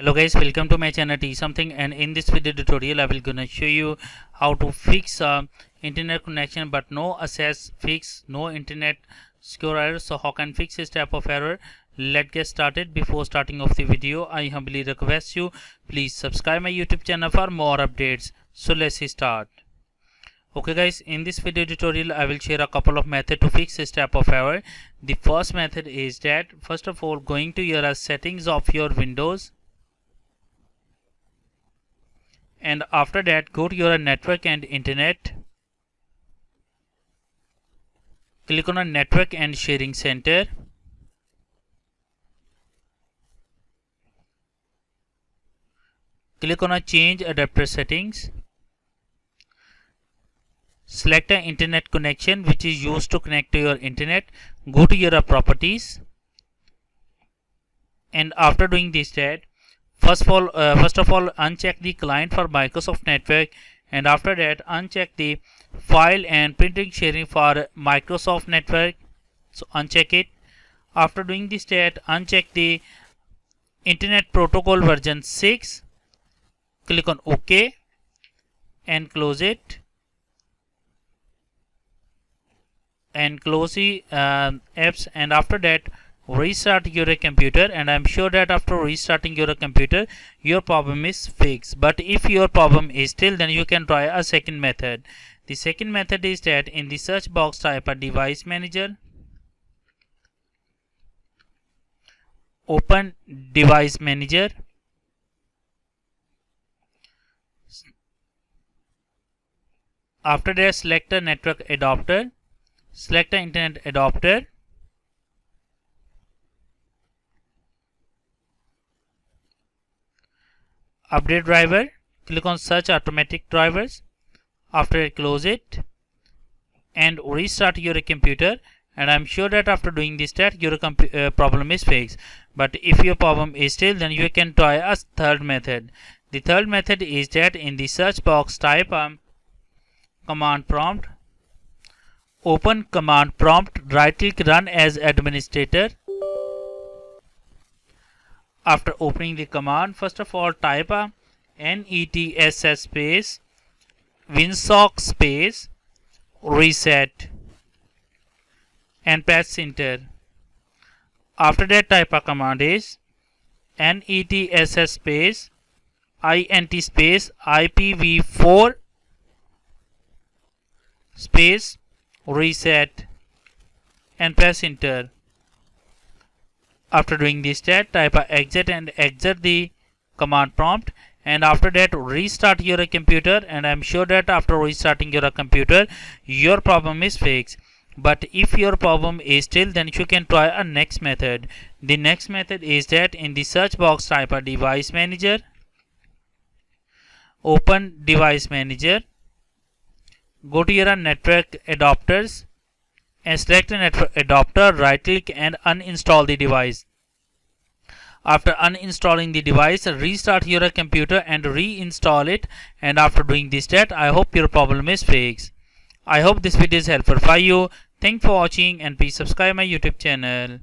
Hello guys, welcome to my channel T something, and in this video tutorial I will gonna show you how to fix internet connection but no access fix, no internet secure error. So how can fix this type of error? Let's get started. Before starting off the video, I humbly request you please subscribe my YouTube channel for more updates. So let's start. Okay guys, in this video tutorial I will share a couple of methods to fix this type of error. The first method is that first of all going to your settings of your Windows, and after that go to your network and internet, click on a network and sharing center, click on a change adapter settings, select an internet connection which is used to connect to your internet, go to your properties, and after doing this that first of all uncheck the client for Microsoft Network, and after that uncheck the file and printing sharing for Microsoft Network. So uncheck it. After doing this that uncheck the Internet Protocol version 6, click on OK and close it, and close the apps, and after that restart your computer, and I'm sure that after restarting your computer your problem is fixed. But if your problem is still, then you can try a second method. The second method is that in the search box type a device manager, open device manager, after that select a network adapter, select an internet adapter, update driver, click on search automatic drivers, after that close it and restart your computer, and I'm sure that after doing this that your problem is fixed. But if your problem is still, then you can try a third method. The third method is that in the search box type command prompt, open command prompt, right click run as administrator. After opening the command, first of all type a NETSS space winsock space reset and press enter. After that type a command is NETSS space INT space IPv4 space reset and press enter. After doing this that type a exit and exit the command prompt, and after that restart your computer, and I'm sure that after restarting your computer your problem is fixed. But if your problem is still, then you can try a next method. The next method is that in the search box type a device manager, open device manager, go to your network adapters and select a network adapter, right click and uninstall the device. After uninstalling the device, restart your computer and reinstall it, and after doing this that I hope your problem is fixed. I hope this video is helpful for you. Thanks for watching and please subscribe my YouTube channel.